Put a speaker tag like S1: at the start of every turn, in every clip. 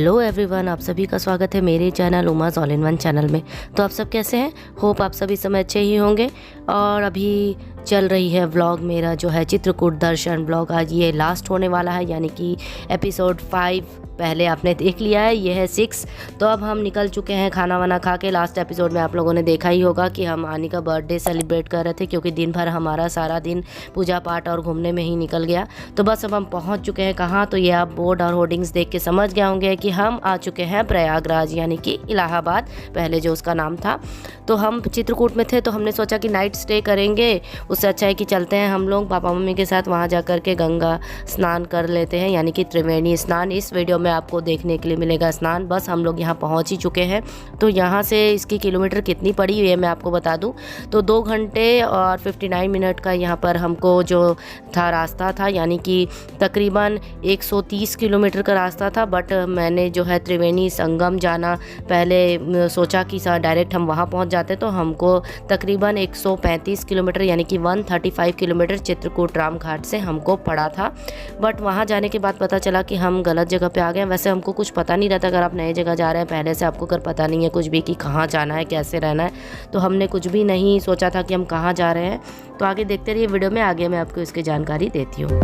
S1: Hello everyone, आप सभी का स्वागत है मेरे channel Uma's all in one channel में। तो आप सब कैसे हैं? होप आप सभी समय अच्छे ही होंगे। और अभी चल रही है व्लॉग मेरा जो है चित्रकूट दर्शन व्लॉग। आज ये लास्ट होने वाला है, यानी कि एपिसोड 5 पहले आपने देख लिया है, ये है 6। तो अब हम निकल चुके हैं खाना वाना खा के। लास्ट एपिसोड में आप लोगों ने देखा ही होगा कि हम आनी का बर्थडे सेलिब्रेट कर रहे थे, क्योंकि दिन भर हमारा सारा दिन पूजा पाठ और घूमने में ही निकल गया। तो बस अब हम पहुंच चुके हैं कहाँ, तो ये आप बोर्ड और होर्डिंग्स देख के समझ गए होंगे कि हम आ चुके हैं प्रयागराज, यानी कि इलाहाबाद पहले जो उसका नाम था। तो हम चित्रकूट में थे, तो हमने सोचा कि नाइट स्टे करेंगे, उससे अच्छा है कि चलते हैं हम लोग पापा मम्मी के साथ वहाँ जा कर के गंगा स्नान कर लेते हैं, यानी कि त्रिवेणी स्नान। इस वीडियो में आपको देखने के लिए मिलेगा स्नान। बस हम लोग यहाँ पहुँच ही चुके हैं। तो यहाँ से इसकी किलोमीटर कितनी पड़ी ये मैं आपको बता दूँ तो 2 घंटे और 59 मिनट का यहाँ पर हमको जो था रास्ता था, यानी कि तकरीबन 130 किलोमीटर का रास्ता था। बट मैंने जो है त्रिवेणी संगम जाना पहले सोचा कि डायरेक्ट हम वहाँ पहुँच जाते, तो हमको तकरीबन 135 किलोमीटर यानी कि 135 किलोमीटर चित्रकूट राम घाट से हमको पड़ा था। बट वहाँ जाने के बाद पता चला कि हम गलत जगह पे आ गए। वैसे हमको कुछ पता नहीं रहता, अगर आप नए जगह जा रहे हैं पहले से आपको अगर पता नहीं है कुछ भी कि कहाँ जाना है कैसे रहना है, तो हमने कुछ भी नहीं सोचा था कि हम कहाँ जा रहे हैं। तो आगे देखते रहिए वीडियो में, आगे मैं आपको इसकी जानकारी देती हूँ।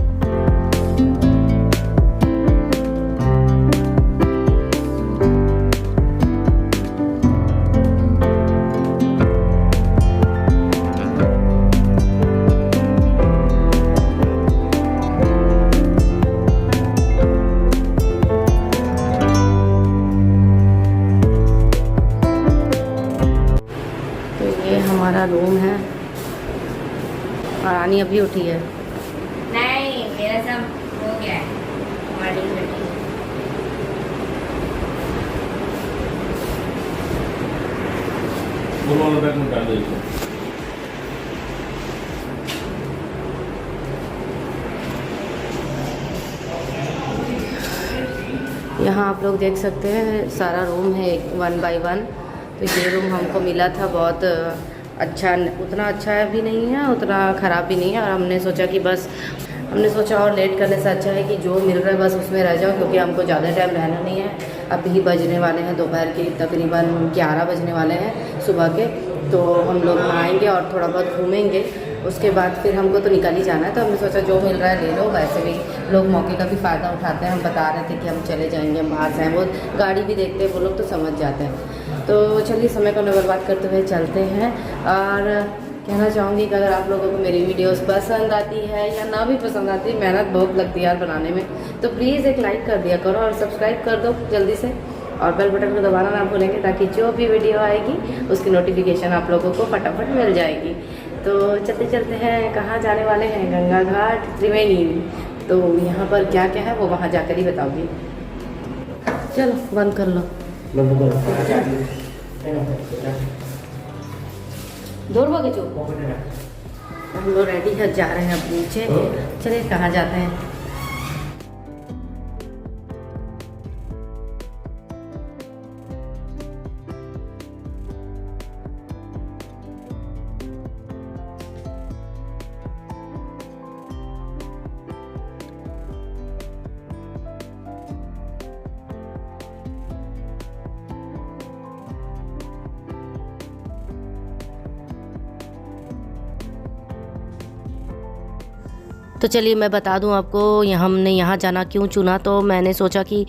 S1: हमारा रूम है और रानी अभी उठी है।
S2: नहीं, मेरा सब हो गया है। मॉर्निंग बैठी
S1: यहाँ आप लोग देख सकते हैं सारा रूम है 1 बाय 1। तो ये रूम हमको मिला था बहुत अच्छा, उतना अच्छा भी नहीं है उतना ख़राब भी नहीं है। और हमने सोचा और लेट करने से अच्छा है कि जो मिल रहा है बस उसमें रह जाओ, क्योंकि हमको ज़्यादा टाइम रहना नहीं है। अभी बजने वाले हैं दोपहर के तकरीबन 11 बजने वाले हैं सुबह के। तो हम लोग नहाएंगे और थोड़ा बहुत घूमेंगे, उसके बाद फिर हमको तो निकल ही जाना है। तो हमने सोचा जो मिल रहा है ले लो। वैसे भी लोग मौके का भी फ़ायदा उठाते हैं। हम बता रहे थे कि हम चले जाएंगे, हम बाहर से हैं, वो गाड़ी भी देखते हैं वो लोग तो समझ जाते हैं। तो चलिए समय को न बर्बाद करते हुए चलते हैं। और कहना चाहूँगी कि अगर आप लोगों को मेरी वीडियोस पसंद आती है या ना भी पसंद आती है, मेहनत बहुत लगती है यार बनाने में, तो प्लीज़ एक लाइक कर दिया करो और सब्सक्राइब कर दो जल्दी से, और बेल बटन को दबाना ना भूलेंगे, ताकि जो भी वीडियो आएगी उसकी नोटिफिकेशन आप लोगों को फटाफट मिल जाएगी। तो चलते चलते हैं, कहाँ जाने वाले हैं? गंगा घाट त्रिवेणी। तो यहाँ पर क्या क्या है वो वहाँ जाकर ही बताऊँगी। चलो बंद कर लो। दौड़ भागे जो हम लोग रेडी है, जा रहे हैं अब नीचे। चलिए कहाँ जाते हैं? तो चलिए मैं बता दूं आपको हमने यहाँ जाना क्यों चुना। तो मैंने सोचा कि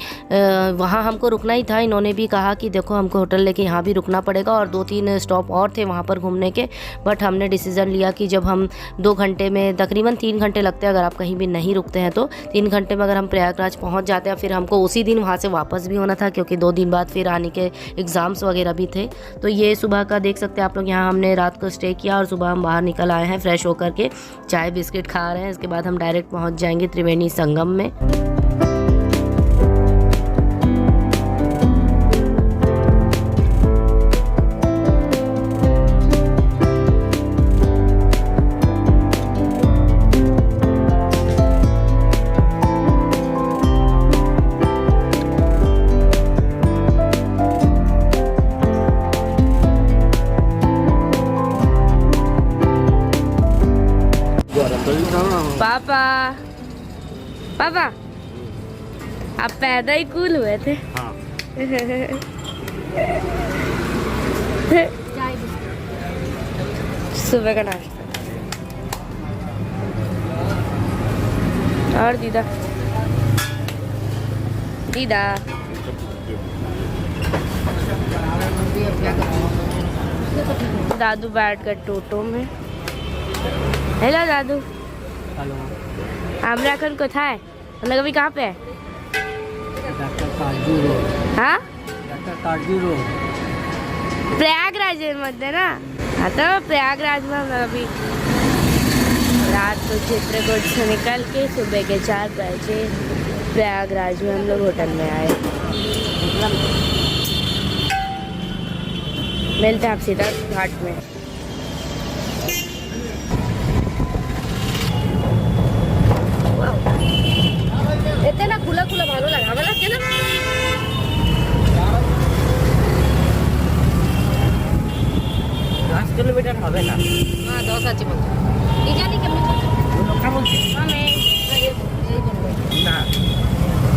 S1: वहाँ हमको रुकना ही था। इन्होंने भी कहा कि देखो हमको होटल लेके यहाँ भी रुकना पड़ेगा, और 2-3 स्टॉप और थे वहाँ पर घूमने के। बट हमने डिसीज़न लिया कि जब हम 2 घंटे में तकरीबन 3 घंटे लगते हैं अगर आप कहीं भी नहीं रुकते हैं, तो 3 घंटे में अगर हम प्रयागराज पहुँच जाते हैं, फिर हमको उसी दिन वहाँ से वापस भी होना था, क्योंकि 2 दिन बाद फिर आने के एग्ज़ाम्स वगैरह भी थे। तो ये सुबह का देख सकते हैं आप लोग, यहाँ हमने रात को स्टे किया और सुबह हम बाहर निकल आए हैं फ्रेश होकर के, चाय बिस्किट खा रहे हैं। इसके बाद हम डायरेक्ट पहुंच जाएंगे त्रिवेणी संगम में। पापा पापा आप पैदा ही कूल हुए थे।
S3: हाँ।
S2: चाय बिस्कुट।
S1: सुबह का नाश्ता। और दीदा दीदा
S2: अभी अब क्या करें?
S1: दादू बैठ कर टोटो में। हेलो दादू।
S3: हेलो
S1: আমরা এখন কোথায়? আমরা अभी कहाँ पे है?
S3: डॉक्टर काजू रोड
S1: हाँ
S3: डॉक्टर काजू रोड
S1: प्रयागराज मध्य ना। हाँ तो प्रयागराज में हम अभी रात को चित्रकूट से निकल के सुबह के 4 बजे प्रयागराज में हम लोग होटल में आए। मिलते हैं आप सीधा घाट में। इतने ना खुला खुला भालो लगा वाला के ना
S3: 10 কিলোমিটার হবে না
S2: हाँ 10 আছে বলছে এই জানি কেমন
S3: লোকটা বলছে
S2: আমি এই বলবো
S3: না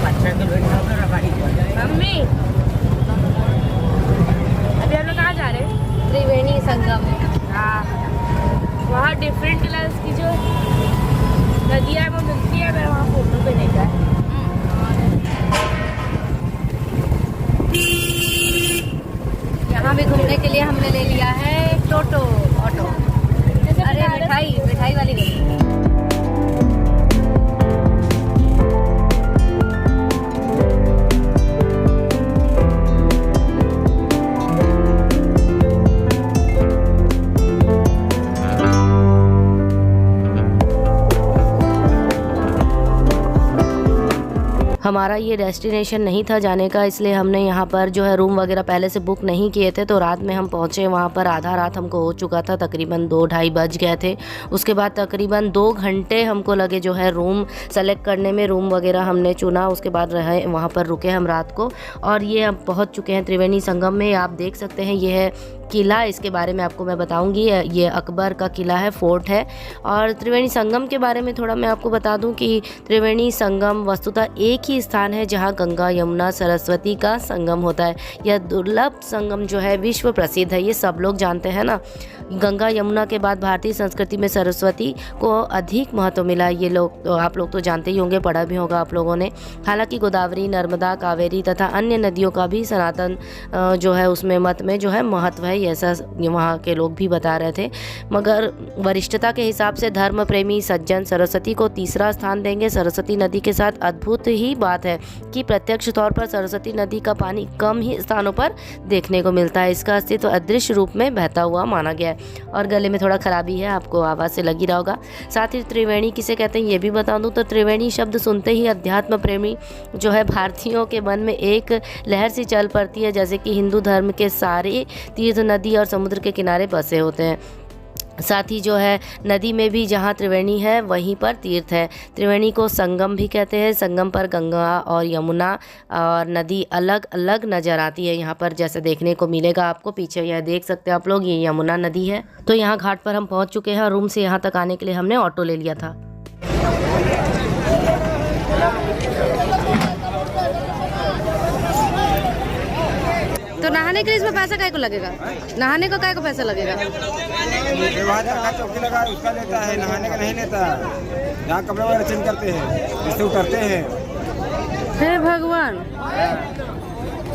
S3: 5 কিলোমিটার হবে না বাড়ি
S1: मम्मी अभी हम लोग कहाँ जा रहे हैं?
S2: त्रिवेणी संगम।
S1: हाँ वहाँ डिफरेंट कलर्स की जो नदियाँ वो मिलती है, मैं वहाँ फोटो पे देखा है।
S2: यहाँ भी घूमने के लिए हमने ले लिया है टोटो ऑटो। अरे मिठाई मिठाई वाली गली।
S1: हमारा ये डेस्टिनेशन नहीं था जाने का, इसलिए हमने यहाँ पर जो है रूम वगैरह पहले से बुक नहीं किए थे। तो रात में हम पहुँचे वहाँ पर, आधा रात हमको हो चुका था, तकरीबन 2-2:30 बज गए थे। उसके बाद तकरीबन 2 घंटे हमको लगे जो है रूम सेलेक्ट करने में। रूम वगैरह हमने चुना, उसके बाद रहे वहाँ पर रुके हम रात को। और ये हम पहुँच चुके हैं त्रिवेणी संगम में। आप देख सकते हैं ये है किला, इसके बारे में आपको मैं बताऊंगी। ये अकबर का किला है, फोर्ट है। और त्रिवेणी संगम के बारे में थोड़ा मैं आपको बता दूं कि त्रिवेणी संगम वस्तुतः एक ही स्थान है जहां गंगा यमुना सरस्वती का संगम होता है। यह दुर्लभ संगम जो है विश्व प्रसिद्ध है, ये सब लोग जानते हैं ना। गंगा यमुना के बाद भारतीय संस्कृति में सरस्वती को अधिक महत्व मिला है। ये लोग तो आप लोग तो जानते ही होंगे, पढ़ा भी होगा आप लोगों ने। हालांकि गोदावरी, नर्मदा, कावेरी तथा अन्य नदियों का भी सनातन जो है उसमें मत में जो है महत्व है, ऐसा वहाँ के लोग भी बता रहे थे। मगर वरिष्ठता के हिसाब से धर्म प्रेमी सज्जन सरस्वती को तीसरा स्थान देंगे। सरस्वती नदी के साथ अद्भुत ही बात है कि प्रत्यक्ष तौर पर सरस्वती नदी का पानी कम ही स्थानों पर देखने को मिलता है। इसका अस्तित्व अदृश्य रूप में बहता हुआ माना गया है। और गले में थोड़ा खराबी है, आपको आवाज़ से लगी रहा होगा। साथ ही त्रिवेणी किसे कहते हैं ये भी बता दूं तो त्रिवेणी शब्द सुनते ही अध्यात्म प्रेमी जो है भारतीयों के मन में एक लहर सी चल पड़ती है, जैसे कि हिंदू धर्म के सारे तीर्थ नदी और समुद्र के किनारे बसे होते हैं। साथ ही जो है नदी में भी जहाँ त्रिवेणी है वहीं पर तीर्थ है। त्रिवेणी को संगम भी कहते हैं। संगम पर गंगा और यमुना और नदी अलग अलग नज़र आती है। यहाँ पर जैसे देखने को मिलेगा आपको पीछे, यह देख सकते हैं आप लोग, ये यमुना नदी है। तो यहाँ घाट पर हम पहुँच चुके हैं और रूम से यहाँ तक आने के लिए हमने ऑटो ले लिया था।
S2: तो नहाने के लिए इसमें पैसा काय को लगेगा? नहाने को काय को पैसा लगेगा?
S4: चौकी लगा उसका लेता है, नहाने का नहीं लेता। यहाँ कपड़े वगैरह चेंज करते हैं, इससे उतरते हैं।
S2: हे भगवान,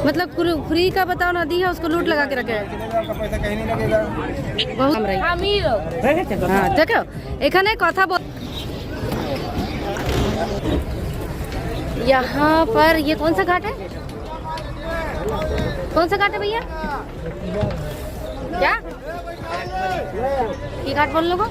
S2: मतलब फ्री का बताओ नदी है, उसको लूट लगा के रखे है।
S4: आपका पैसा कहीं नहीं लगेगा।
S2: बहुत अमीर लोग। हाँ देखो एखाने कथा बोल। यहाँ पर ये कौन सा घाट है? कौन सा घाट है भैया? क्या की घाट बोल लोगो?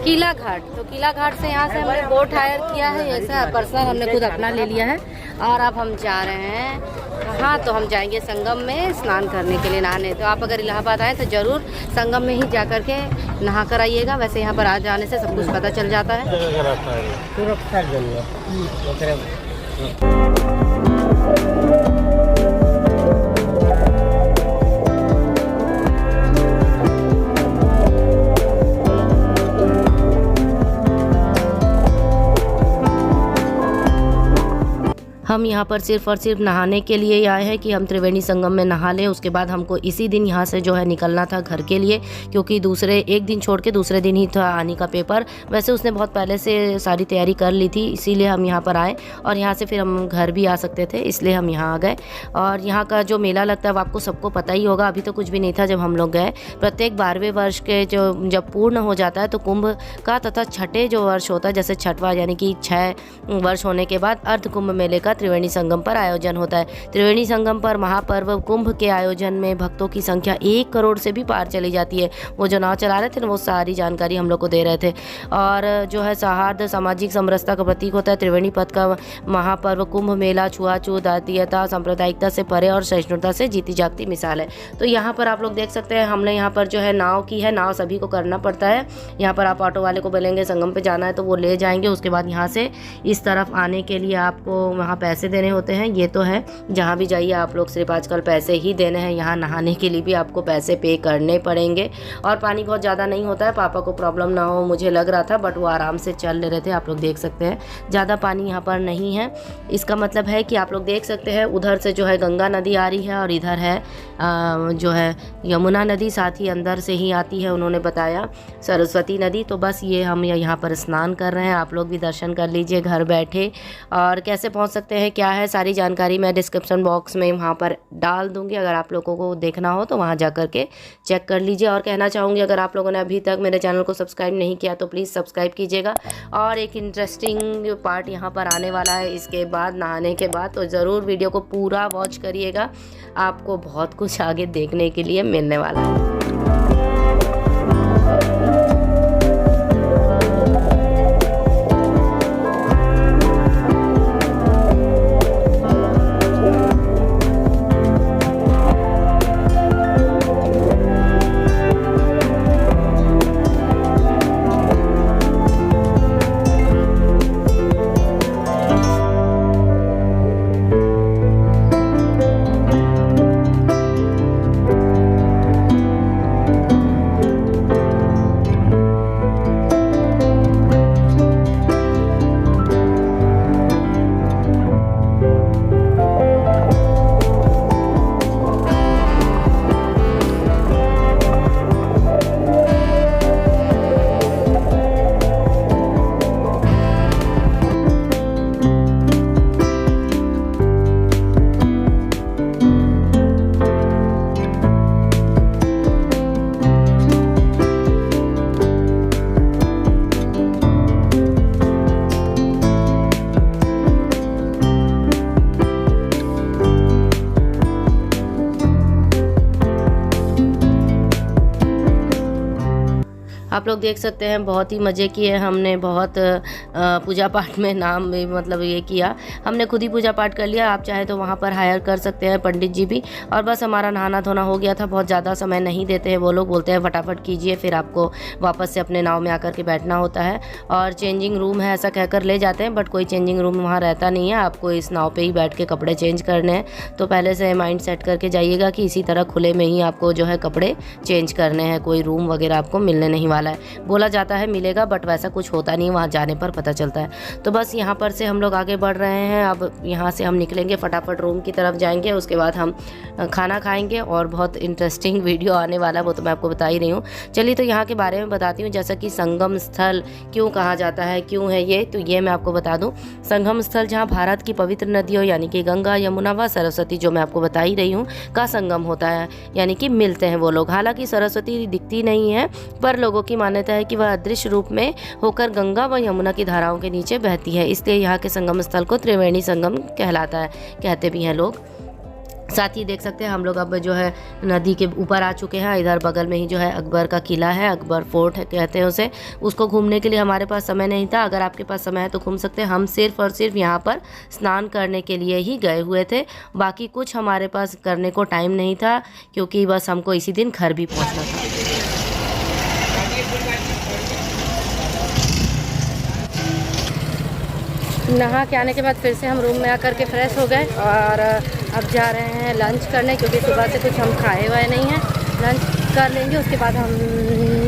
S2: किला घाट। तो किला घाट से यहाँ से हमने बोट हायर किया है, ऐसा पर्सनल हमने खुद अपना ले लिया है। और अब हम जा रहे हैं हाँ, तो हम जाएंगे संगम में स्नान करने के लिए, नहाने। तो आप अगर इलाहाबाद आए तो ज़रूर संगम में ही जा कर के नहा कर आइएगा। वैसे यहाँ पर आ जाने से सब कुछ पता चल जाता है।
S1: हम यहाँ पर सिर्फ़ और सिर्फ नहाने के लिए आए हैं कि हम त्रिवेणी संगम में नहा लें। उसके बाद हमको इसी दिन यहाँ से जो है निकलना था घर के लिए, क्योंकि दूसरे एक दिन छोड़ के दूसरे दिन ही था आने का पेपर। वैसे उसने बहुत पहले से सारी तैयारी कर ली थी, इसीलिए हम यहाँ पर आए और यहाँ से फिर हम घर भी आ सकते थे, इसलिए हम यहाँ आ गए। और यहाँ का जो मेला लगता है वो आपको सबको पता ही होगा, अभी तो कुछ भी नहीं था जब हम लोग गए। प्रत्येक 12वें वर्ष के जब पूर्ण हो जाता है तो कुंभ का तथा छठे जो वर्ष होता है, जैसे छठवां यानी कि 6 वर्ष होने के बाद अर्ध कुंभ मेले का त्रिवेणी संगम पर आयोजन होता है। त्रिवेणी संगम पर महापर्व कुंभ के आयोजन में भक्तों की संख्या 1 करोड़ से भी पार चली जाती है। वो जो नाव चला रहे थे ना, वो सारी जानकारी हम लोग को दे रहे थे। और जो है सौहार्द सामाजिक समरसता का प्रतीक होता है त्रिवेणी पथ का महापर्व कुंभ मेला छुआछूत, जातीयता, सांप्रदायिकता से परे और सहिष्णुता से जीती जागती मिसाल है। तो यहाँ पर आप लोग देख सकते हैं, हमने यहाँ पर जो है नाव की है, नाव सभी को करना पड़ता है। यहाँ पर आप ऑटो वाले को बोलेंगे संगम पे जाना है तो वो ले जाएंगे। उसके बाद यहाँ से इस तरफ आने के लिए आपको वहाँ पैसे देने होते हैं। ये तो है, जहाँ भी जाइए आप लोग सिर्फ आजकल पैसे ही देने हैं। यहाँ नहाने के लिए भी आपको पैसे पे करने पड़ेंगे और पानी बहुत ज़्यादा नहीं होता है। पापा को प्रॉब्लम ना हो मुझे लग रहा था, बट वो आराम से चल ले रहे थे। आप लोग देख सकते हैं ज़्यादा पानी यहाँ पर नहीं है। इसका मतलब है कि आप लोग देख सकते हैं उधर से जो है गंगा नदी आ रही है और इधर है जो है यमुना नदी, साथ ही अंदर से ही आती है, उन्होंने बताया, सरस्वती नदी। तो बस ये हम यहाँ पर स्नान कर रहे हैं। आप लोग भी दर्शन कर लीजिए घर बैठे। और कैसे पहुँच सकते हैं, क्या है, सारी जानकारी मैं डिस्क्रिप्शन बॉक्स में वहाँ पर डाल दूँगी। अगर आप लोगों को देखना हो तो वहाँ जा कर के चेक कर लीजिए। और कहना चाहूँगी, अगर आप लोगों ने अभी तक मेरे चैनल को सब्सक्राइब नहीं किया तो प्लीज़ सब्सक्राइब कीजिएगा। और एक इंटरेस्टिंग पार्ट यहाँ पर आने वाला है इसके बाद, नहाने के बाद, तो ज़रूर वीडियो को पूरा वॉच करिएगा। आपको बहुत कुछ आगे देखने के लिए मिलने वाला है। आप लोग देख सकते हैं बहुत ही मज़े किए हमने, बहुत पूजा पाठ में नाम भी मतलब ये किया, हमने खुद ही पूजा पाठ कर लिया। आप चाहे तो वहाँ पर हायर कर सकते हैं पंडित जी भी। और बस हमारा नहाना धोना हो गया था। बहुत ज़्यादा समय नहीं देते हैं वो लोग, बोलते हैं फटाफट कीजिए, फिर आपको वापस से अपने नाव में आकर के बैठना होता है। और चेंजिंग रूम है ऐसा कहकर ले जाते हैं, बट कोई चेंजिंग रूम वहाँ रहता नहीं है। आपको इस नाव पर ही बैठ के कपड़े चेंज करने हैं। तो पहले से माइंड सेट करके जाइएगा कि इसी तरह खुले में ही आपको जो है कपड़े चेंज करने हैं। कोई रूम वगैरह आपको मिलने नहीं वाला है। बोला जाता है मिलेगा, बट वैसा कुछ होता नहीं, वहाँ जाने पर पता चलता है। तो बस यहाँ पर से हम लोग आगे बढ़ रहे हैं। अब यहाँ से हम निकलेंगे, फटाफट रूम की तरफ जाएंगे। उसके बाद हम खाना खाएंगे और बहुत इंटरेस्टिंग वीडियो आने वाला है, वो तो मैं आपको बता ही रही हूँ। चलिए तो यहाँ के बारे में बताती हूँ, जैसा कि संगम स्थल क्यों कहा जाता है, क्यों है ये, तो ये मैं आपको बता दूँ। संगम स्थल जहाँ भारत की पवित्र नदियों यानी कि गंगा, यमुना व सरस्वती, जो मैं आपको बता ही रही हूँ, का संगम होता है, यानी कि मिलते हैं वो लोग। हालांकि सरस्वती दिखती नहीं है, पर लोगों की मान्यता है कि वह अदृश्य रूप में होकर गंगा व यमुना की धाराओं के नीचे बहती है, इसलिए यहाँ के संगम स्थल को त्रिवेणी संगम कहलाता है, कहते भी हैं लोग। साथ ही देख सकते हैं हम लोग अब जो है नदी के ऊपर आ चुके हैं। इधर बगल में ही जो है अकबर का किला है, अकबर फोर्ट है कहते हैं उसे। उसको घूमने के लिए हमारे पास समय नहीं था। अगर आपके पास समय है तो घूम सकते हैं। हम सिर्फ और सिर्फ यहाँ पर स्नान करने के लिए ही गए हुए थे, बाकी कुछ हमारे पास करने को टाइम नहीं था, क्योंकि बस हमको इसी दिन घर भी पहुँचना था।
S2: नहा के आने के बाद फिर से हम रूम में आकर के फ्रेश हो गए और अब जा रहे हैं लंच करने, क्योंकि सुबह से कुछ हम खाए हुए नहीं हैं। लंच कर लेंगे, उसके बाद हम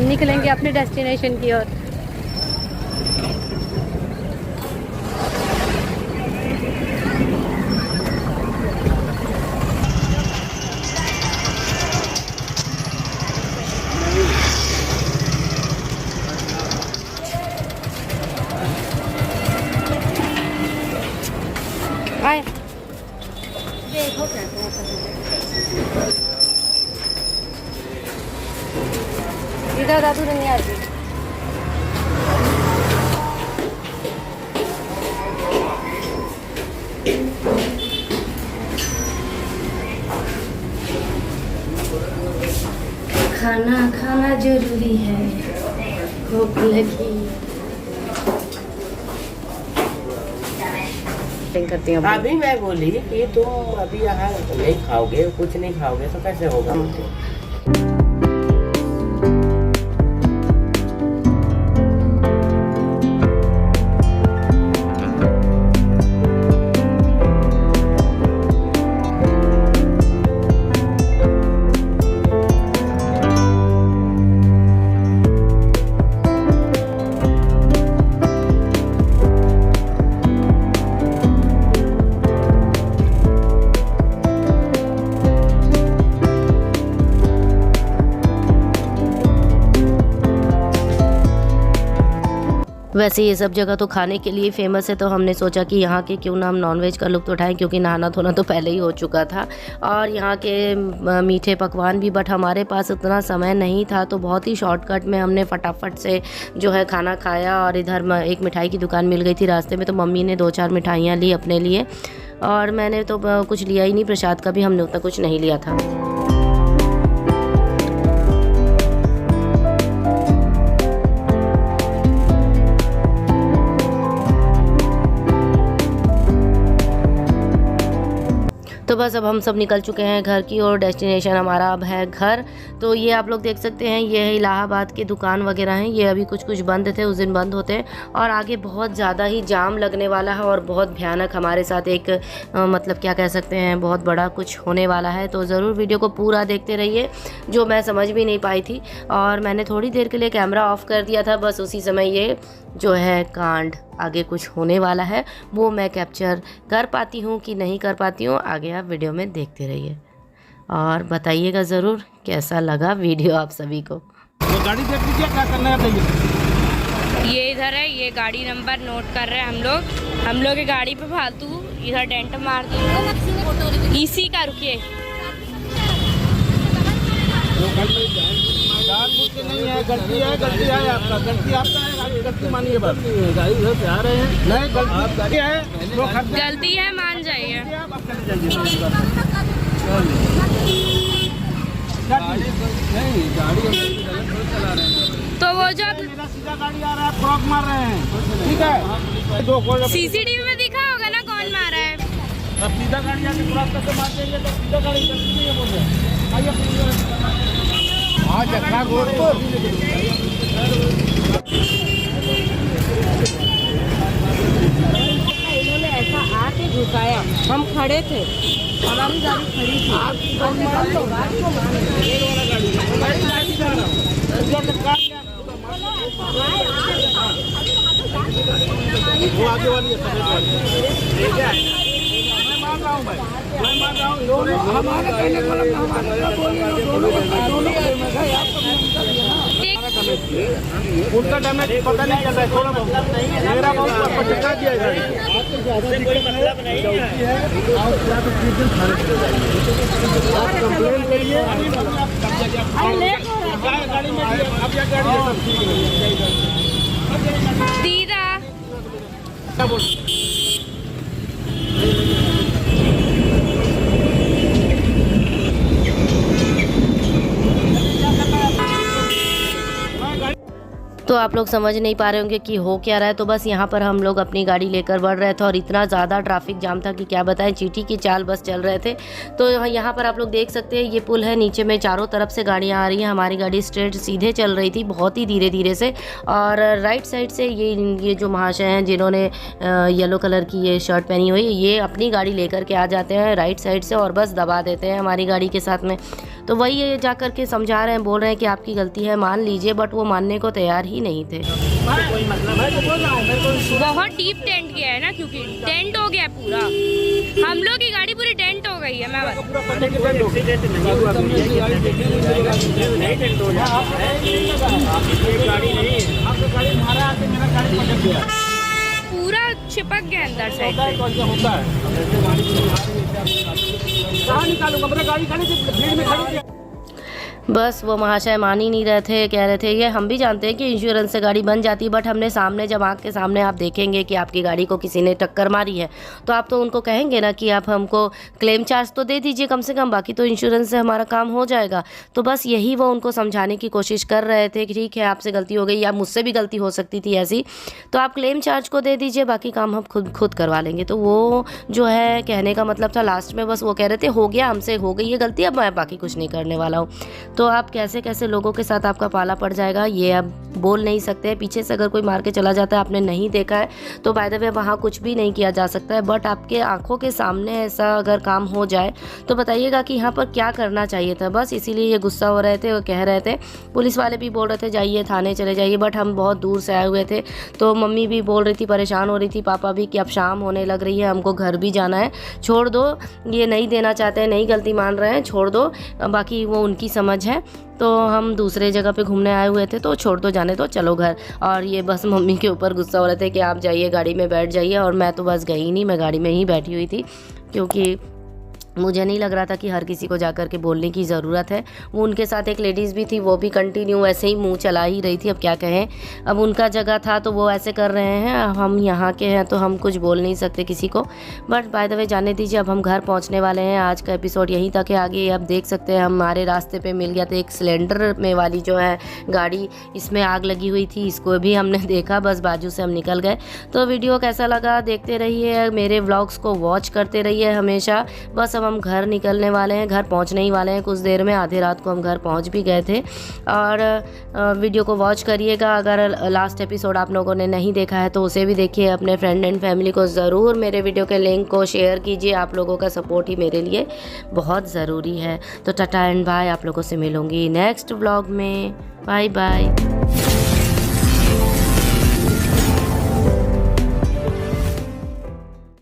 S2: निकलेंगे अपने डेस्टिनेशन की ओर। खाना खाना जरूरी है, भूख लगी। करती हूँ
S3: अभी मैं बोली कि तुम अभी यहाँ नहीं खाओगे, कुछ नहीं खाओगे तो कैसे होगा?
S1: वैसे ये सब जगह तो खाने के लिए फेमस है, तो हमने सोचा कि यहाँ के क्यों ना हम नॉनवेज का लुत्फ़ उठाएं, क्योंकि नहाना धोना तो पहले ही हो चुका था और यहाँ के मीठे पकवान भी। बट हमारे पास उतना समय नहीं था, तो बहुत ही शॉर्टकट में हमने फटाफट से जो है खाना खाया। और इधर एक मिठाई की दुकान मिल गई थी रास्ते में, तो मम्मी ने 2-4 मिठाइयाँ ली अपने लिए और मैंने तो कुछ लिया ही नहीं, प्रसाद का भी हमने उतना कुछ नहीं लिया था। तो बस अब हम सब निकल चुके हैं घर की ओर। डेस्टिनेशन हमारा अब है घर। तो ये आप लोग देख सकते हैं, ये है इलाहाबाद के दुकान वगैरह हैं। ये अभी कुछ बंद थे, उस दिन बंद होते हैं और आगे बहुत ज़्यादा ही जाम लगने वाला है और बहुत भयानक हमारे साथ एक मतलब क्या कह सकते हैं, बहुत बड़ा कुछ होने वाला है। तो ज़रूर वीडियो को पूरा देखते रहिए, जो मैं समझ भी नहीं पाई थी और मैंने थोड़ी देर के लिए कैमरा ऑफ़ कर दिया था। बस उसी समय ये जो है कांड आगे कुछ होने वाला है, वो मैं कैप्चर कर पाती हूँ कि नहीं कर पाती हूँ, आगे आप वीडियो में देखते रहिए और बताइएगा ज़रूर कैसा लगा वीडियो आप सभी को।
S5: तो गाड़ी देख लीजिए, क्या करना है बताइए।
S2: ये इधर है, ये गाड़ी नंबर नोट कर रहे हैं हम लोग की गाड़ी पे फालतू इधर डेंट मार दी इसी का। रुकिए,
S5: जानबूझ के नहीं है, गलती है आपका, गलती आपका है, गाड़ी गलती मानिए बस। गाड़ी उधर से आ रहे हैं, नहीं गलती है,
S2: गलती है मान जाइए।
S5: आप चले जाइए। नहीं गाड़ी चला रहे हैं,
S2: तो वो जो
S5: मेरा सीधा गाड़ी आ रहा है, क्रॉस मार रहे हैं, ठीक है। दो
S2: सीसीटीवी में दिखा होगा ना कौन मारा है।
S5: अब सीधा गाड़ी आके क्रॉस करके मार देंगे तो सीधा गाड़ी गलती नहीं है, बोल रहे हैं। आज जखना गोरखपुर
S2: इन्होंने ऐसा आके घुसाया, हम खड़े थे, हमारी गाड़ी खड़ी थी,
S5: वो आगे वाली है, सफेद वाली। मैं मान रहा हूँ भाई, मैं मान रहा हूँ। हमारे कहने का मतलब उनका डैमेज पता नहीं चल रहा है, थोड़ा बहुत मेरा बहुत पटका दिया गाड़ी। कोई मतलब नहीं है, आप कंप्लेन करिए। गाड़ी में आप क्या गाड़ी है, सब ठीक है।
S2: दीदा
S5: क्या बोल
S1: तो आप लोग समझ नहीं पा रहे होंगे कि हो क्या रहा है। तो बस यहाँ पर हम लोग अपनी गाड़ी लेकर बढ़ रहे थे और इतना ज़्यादा ट्रैफिक जाम था कि क्या बताएं, चींटी की चाल बस चल रहे थे। तो यहाँ पर आप लोग देख सकते हैं, ये पुल है, नीचे में चारों तरफ से गाड़ियाँ आ रही हैं। हमारी गाड़ी स्ट्रेट सीधे चल रही थी, बहुत ही धीरे धीरे से, और राइट साइड से ये जो महाशय हैं जिन्होंने येलो कलर की ये शर्ट पहनी हुई, ये अपनी गाड़ी लेकर के आ जाते हैं राइट साइड से और बस दबा देते हैं हमारी गाड़ी के साथ में। तो वही ये जा कर के समझा रहे हैं, बोल रहे हैं कि आपकी गलती है, मान लीजिए, बट वो मानने को तैयार ही नहीं थे।
S2: बहुत डीप टेंट गया है ना, क्योंकि टेंट हो गया पूरा, हम लोग की गाड़ी पूरी टेंट हो गई है। मैं पूरा चिपक गया अंदर से।
S1: बस वो महाशय मान ही नहीं रहे थे, कह रहे थे ये हम भी जानते हैं कि इंश्योरेंस से गाड़ी बन जाती है, बट हमने सामने जब आँख के सामने आप देखेंगे कि आपकी गाड़ी को किसी ने टक्कर मारी है तो आप तो उनको कहेंगे ना कि आप हमको क्लेम चार्ज तो दे दीजिए कम से कम, बाकी तो इंश्योरेंस से हमारा काम हो जाएगा। तो बस यही वो उनको समझाने की कोशिश कर रहे थे कि ठीक है आपसे गलती हो गई या मुझसे भी गलती हो सकती थी ऐसी, तो आप क्लेम चार्ज को दे दीजिए, बाकी काम हम खुद करवा लेंगे। तो वो जो है कहने का मतलब था लास्ट में बस वो कह रहे थे हो गया, हमसे हो गई ये गलती, अब मैं बाकी कुछ नहीं करने वाला हूँ। तो आप कैसे कैसे लोगों के साथ आपका पाला पड़ जाएगा ये अब बोल नहीं सकते। पीछे से अगर कोई मार के चला जाता है, आपने नहीं देखा है तो बाय द वे वहाँ कुछ भी नहीं किया जा सकता है, बट आपके आंखों के सामने ऐसा अगर काम हो जाए तो बताइएगा कि यहाँ पर क्या करना चाहिए था। बस इसीलिए ये गुस्सा हो रहे थे और कह रहे थे, पुलिस वाले भी बोल रहे थे जाइए थाने चले जाइए, बट हम बहुत दूर से आए हुए थे। तो मम्मी भी बोल रही थी, परेशान हो रही थी, पापा भी कि अब शाम होने लग रही है, हमको घर भी जाना है, छोड़ दो, ये नहीं देना चाहते हैं, नहीं गलती मान रहे हैं, छोड़ दो, बाकी वो उनकी समझ है। तो हम दूसरे जगह पे घूमने आए हुए थे तो छोड़ दो, जाने दो, चलो घर। और ये बस मम्मी के ऊपर गुस्सा हो रहे थे कि आप जाइए गाड़ी में बैठ जाइए, और मैं तो बस गई नहीं, मैं गाड़ी में ही बैठी हुई थी क्योंकि मुझे नहीं लग रहा था कि हर किसी को जाकर के बोलने की ज़रूरत है। वो उनके साथ एक लेडीज़ भी थी, वो भी कंटिन्यू ऐसे ही मुंह चला ही रही थी। अब क्या कहें, अब उनका जगह था तो वो ऐसे कर रहे हैं, हम यहाँ के हैं तो हम कुछ बोल नहीं सकते किसी को। बट बाय द वे जाने दीजिए, अब हम घर पहुँचने वाले हैं। आज का एपिसोड यहीं तक है, आगे अब देख सकते हैं हमारे रास्ते पर मिल गया था एक सिलेंडर में वाली जो है गाड़ी, इसमें आग लगी हुई थी, इसको भी हमने देखा, बस बाजू से हम निकल गए। तो वीडियो कैसा लगा देखते रहिए, मेरे व्लॉग्स को वॉच करते रहिए हमेशा। बस अब हम घर निकलने वाले हैं, घर पहुंचने ही वाले हैं कुछ देर में, आधी रात को हम घर पहुंच भी गए थे। और वीडियो को वॉच करिएगा। अगर लास्ट एपिसोड आप लोगों ने नहीं देखा है तो उसे भी देखिए, अपने फ्रेंड एंड फैमिली को ज़रूर मेरे वीडियो के लिंक को शेयर कीजिए, आप लोगों का सपोर्ट ही मेरे लिए बहुत ज़रूरी है। तो टाटा एंड बाय, आप लोगों से मिलूँगी नेक्स्ट व्लॉग में, बाय बाय।